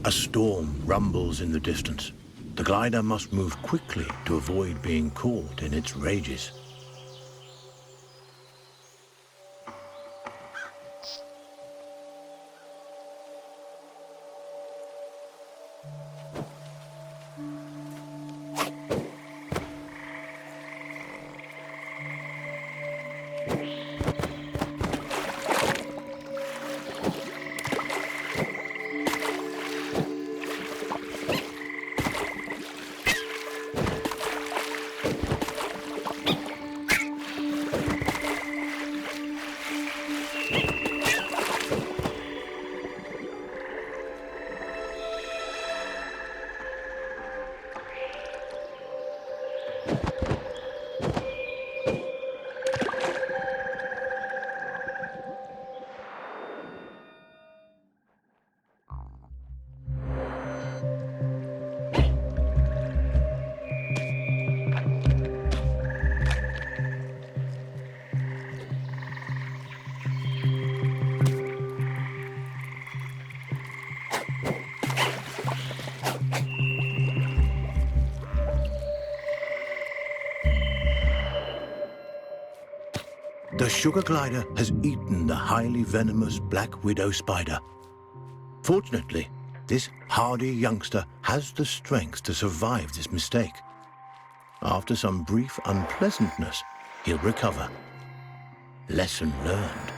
A storm rumbles in the distance. The glider must move quickly to avoid being caught in its rages. The sugar glider has eaten the highly venomous black widow spider. Fortunately, this hardy youngster has the strength to survive this mistake. After some brief unpleasantness, he'll recover. Lesson learned.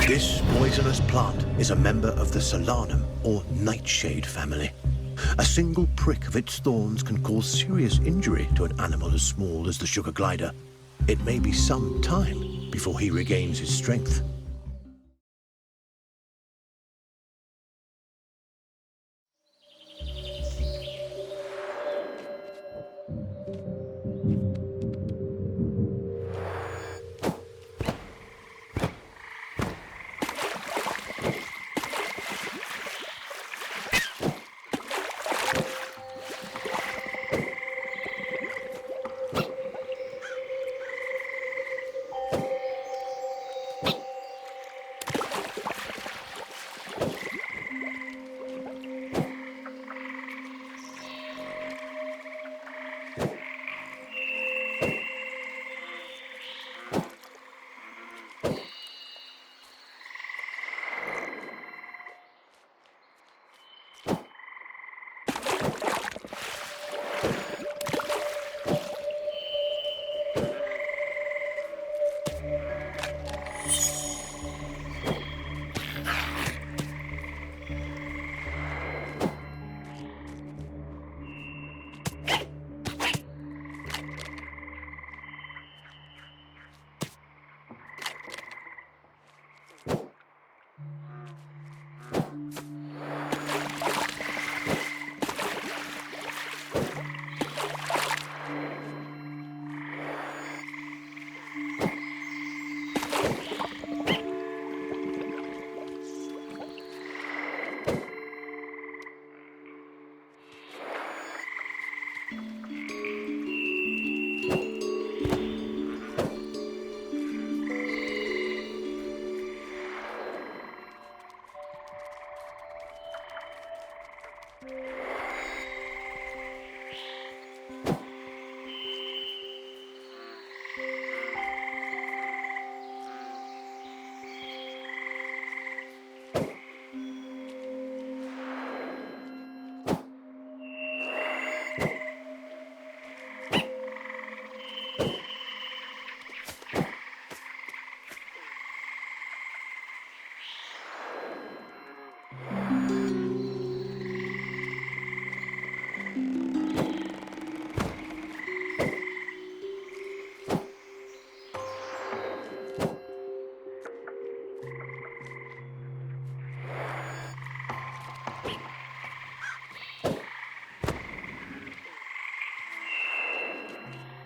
This poisonous plant is a member of the Solanum, or nightshade family. A single prick of its thorns can cause serious injury to an animal as small as the sugar glider. It may be some time before he regains his strength.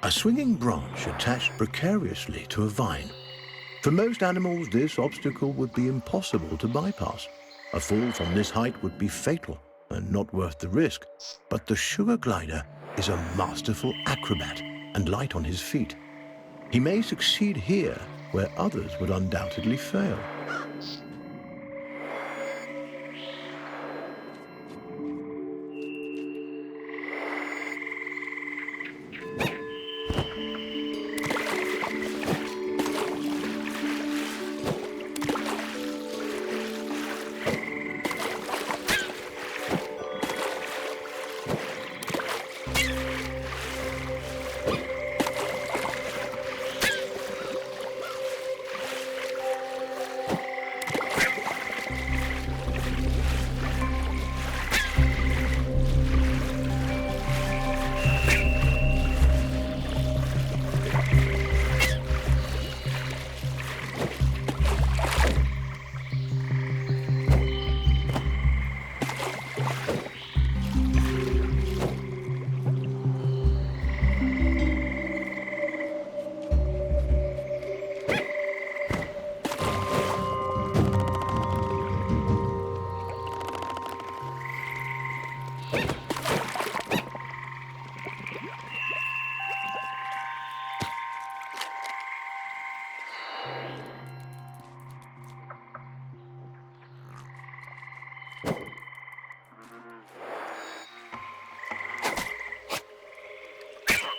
A swinging branch attached precariously to a vine. For most animals, this obstacle would be impossible to bypass. A fall from this height would be fatal and not worth the risk. But the sugar glider is a masterful acrobat and light on his feet. He may succeed here where others would undoubtedly fail.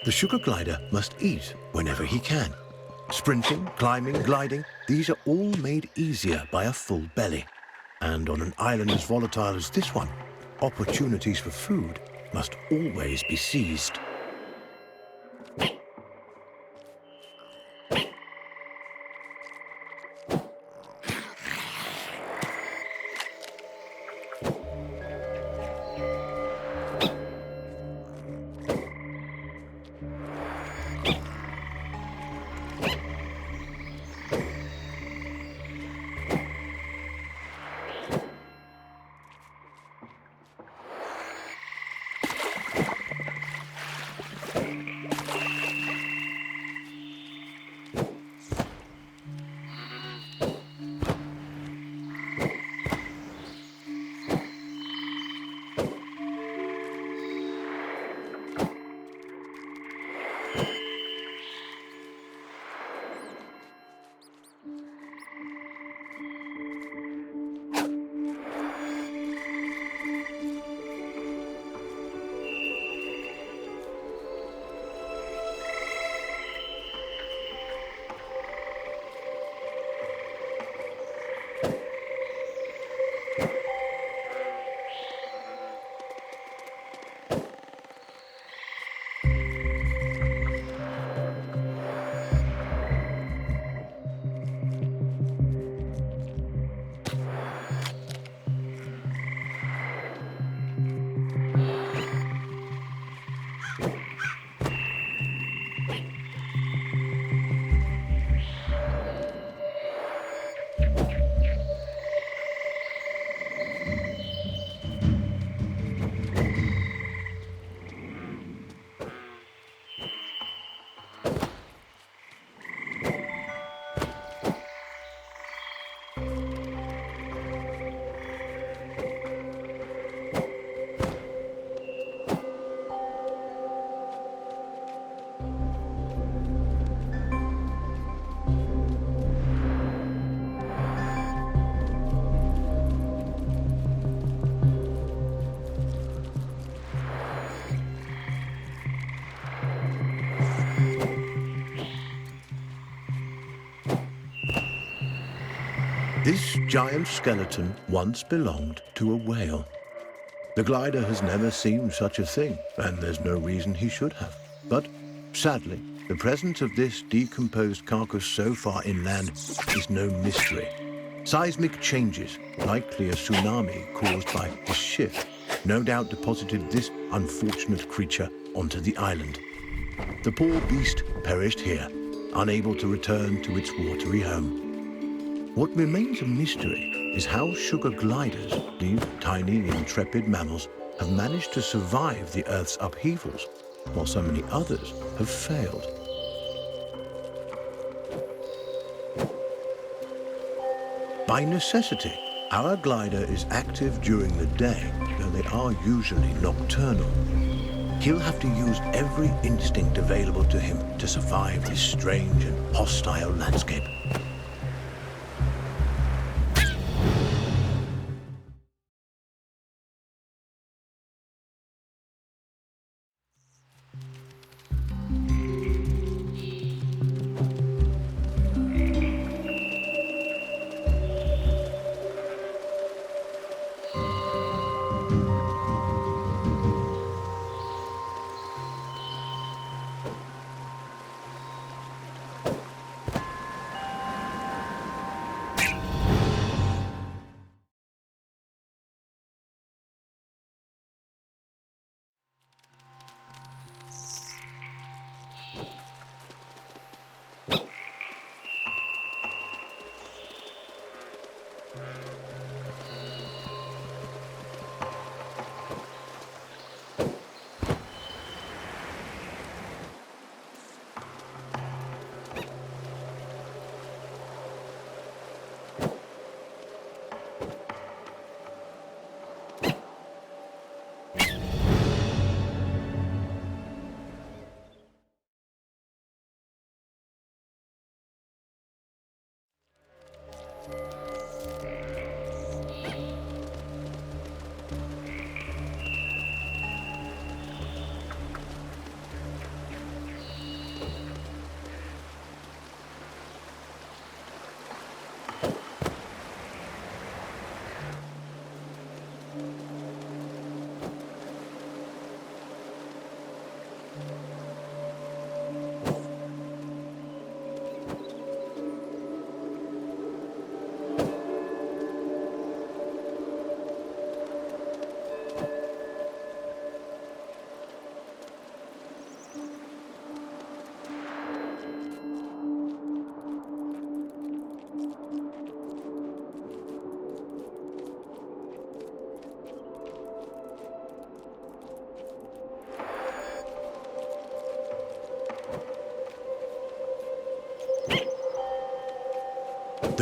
The sugar glider must eat whenever he can. Sprinting, climbing, gliding, these are all made easier by a full belly. And on an island as volatile as this one, opportunities for food must always be seized. This giant skeleton once belonged to a whale. The glider has never seen such a thing, and there's no reason he should have. But sadly, the presence of this decomposed carcass so far inland is no mystery. Seismic changes, likely a tsunami caused by this shift, no doubt deposited this unfortunate creature onto the island. The poor beast perished here, unable to return to its watery home. What remains a mystery is how sugar gliders, these tiny, intrepid mammals, have managed to survive the Earth's upheavals, while so many others have failed. By necessity, our glider is active during the day, though they are usually nocturnal. He'll have to use every instinct available to him to survive this strange and hostile landscape.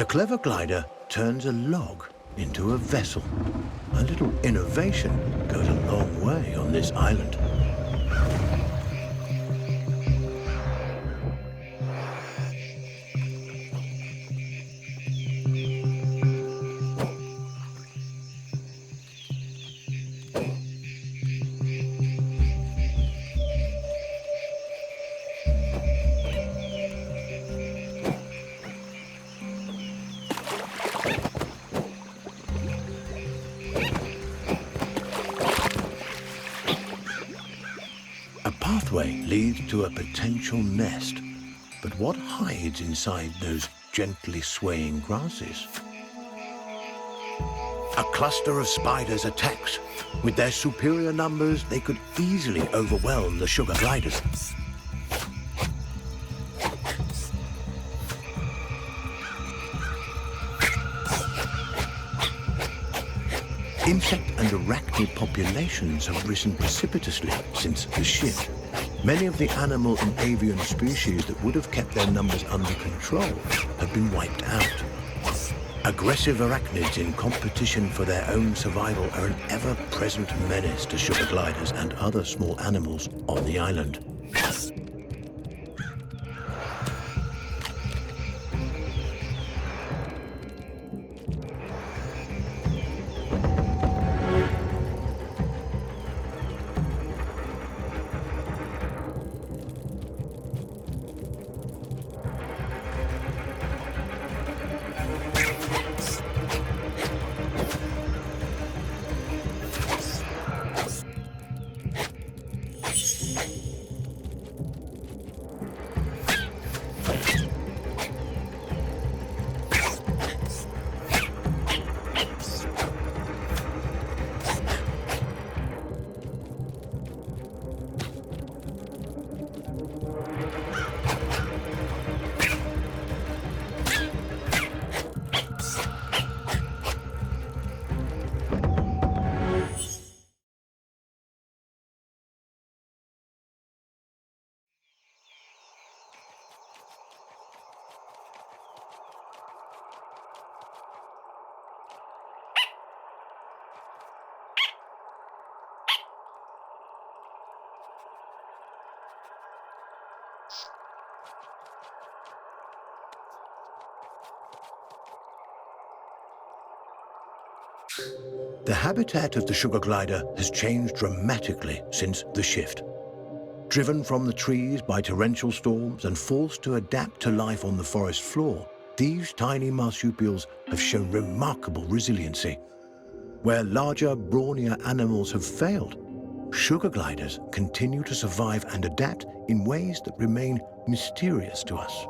The clever glider turns a log into a vessel. A little innovation goes a long way on this island. Leads to a potential nest. But what hides inside those gently swaying grasses? A cluster of spiders attacks. With their superior numbers, they could easily overwhelm the sugar gliders. Insect and arachnid populations have risen precipitously since the shift. Many of the animal and avian species that would have kept their numbers under control have been wiped out. Aggressive arachnids in competition for their own survival are an ever-present menace to sugar gliders and other small animals on the island. The habitat of the sugar glider has changed dramatically since the shift. Driven from the trees by torrential storms and forced to adapt to life on the forest floor, these tiny marsupials have shown remarkable resiliency. Where larger, brawnier animals have failed, sugar gliders continue to survive and adapt in ways that remain mysterious to us.